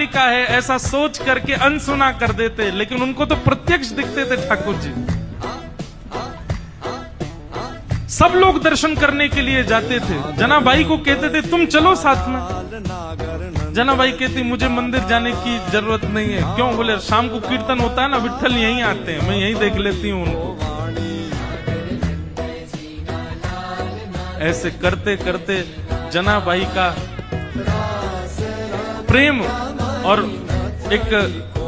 बालिका है ऐसा सोच करके अनसुना कर देते, लेकिन उनको तो प्रत्यक्ष दिखते थे ठाकुर जी। सब लोग दर्शन करने के लिए जाते थे। जनाबाई को कहते थे तुम चलो साथ में। जनाबाई कहती मुझे मंदिर जाने की जरूरत नहीं है। क्यों? बोले शाम को कीर्तन होता है ना, विट्ठल यहीं आते हैं, मैं यहीं देख लेती हूँ उनको। ऐसे करते करते जनाबाई का प्रेम और एक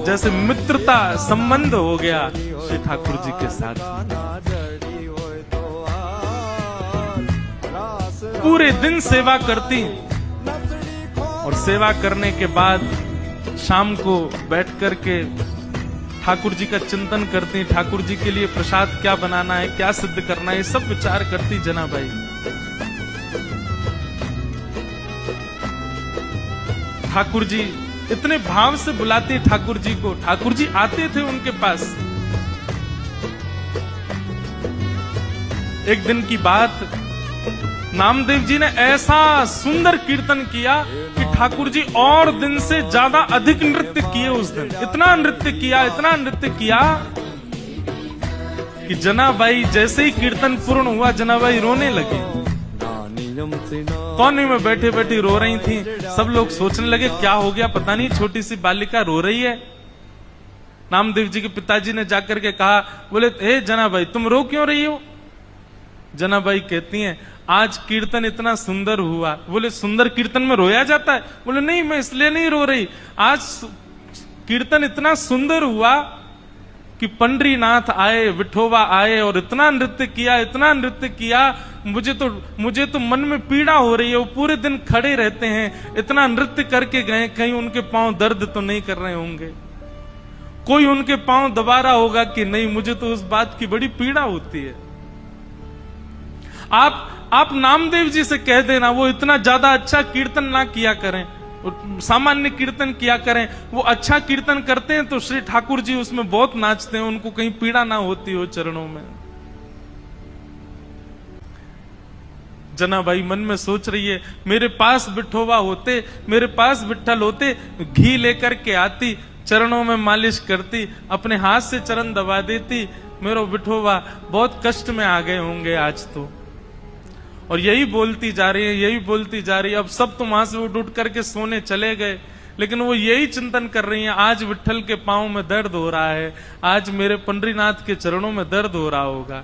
जैसे मित्रता संबंध हो गया श्री ठाकुर जी के साथ। पूरे दिन सेवा करती और सेवा करने के बाद शाम को बैठ करके ठाकुर जी का चिंतन करती। ठाकुर जी के लिए प्रसाद क्या बनाना है, क्या सिद्ध करना है, ये सब विचार करती जनाबाई। ठाकुर जी इतने भाव से बुलाते ठाकुर जी को, ठाकुर जी आते थे उनके पास। एक दिन की बात, नामदेव जी ने ऐसा सुंदर कीर्तन किया कि ठाकुर जी और दिन से ज्यादा अधिक नृत्य किए उस दिन। इतना नृत्य किया कि जनाबाई जैसे ही कीर्तन पूर्ण हुआ, जनाबाई रोने लगी। कोने में बैठे बैठे रो रही थी। सब लोग सोचने लगे क्या हो गया, पता नहीं छोटी सी बालिका रो रही है। नामदेव जी के पिताजी ने जाकर के कहा, बोले हे जनाबाई तुम रो क्यों रही हो? जनाबाई कहती हैं आज कीर्तन इतना सुंदर हुआ। बोले सुंदर कीर्तन में रोया जाता है? बोले नहीं, मैं इसलिए नहीं रो रही, आज कीर्तन इतना सुंदर हुआ कि पंडरीनाथ आए, विठोबा आए और इतना नृत्य किया, मुझे तो मन में पीड़ा हो रही है। वो पूरे दिन खड़े रहते हैं, इतना नृत्य करके गए, कहीं उनके पांव दर्द तो नहीं कर रहे होंगे, कोई उनके पांव दबा रहा होगा कि नहीं? मुझे तो उस बात की बड़ी पीड़ा होती है। आप नामदेव जी से कह देना वो इतना ज्यादा अच्छा कीर्तन ना किया करें, सामान्य कीर्तन किया करें। वो अच्छा कीर्तन करते हैं तो श्री ठाकुर जी उसमें बहुत नाचते हैं, उनको कहीं पीड़ा ना होती हो चरणों में। जनाबाई मन में सोच रही है मेरे पास विठोबा होते, मेरे पास विठ्ठल होते, घी लेकर के आती, चरणों में मालिश करती, अपने हाथ से चरण दबा देती, मेरा विठोबा बहुत कष्ट में आ गए होंगे आज तो। और यही बोलती जा रही है। अब सब तो वहां से उठ करके सोने चले गए, लेकिन वो यही चिंतन कर रही हैं आज विठ्ठल के पांव में दर्द हो रहा है, आज मेरे पंडरीनाथ के चरणों में दर्द हो रहा होगा।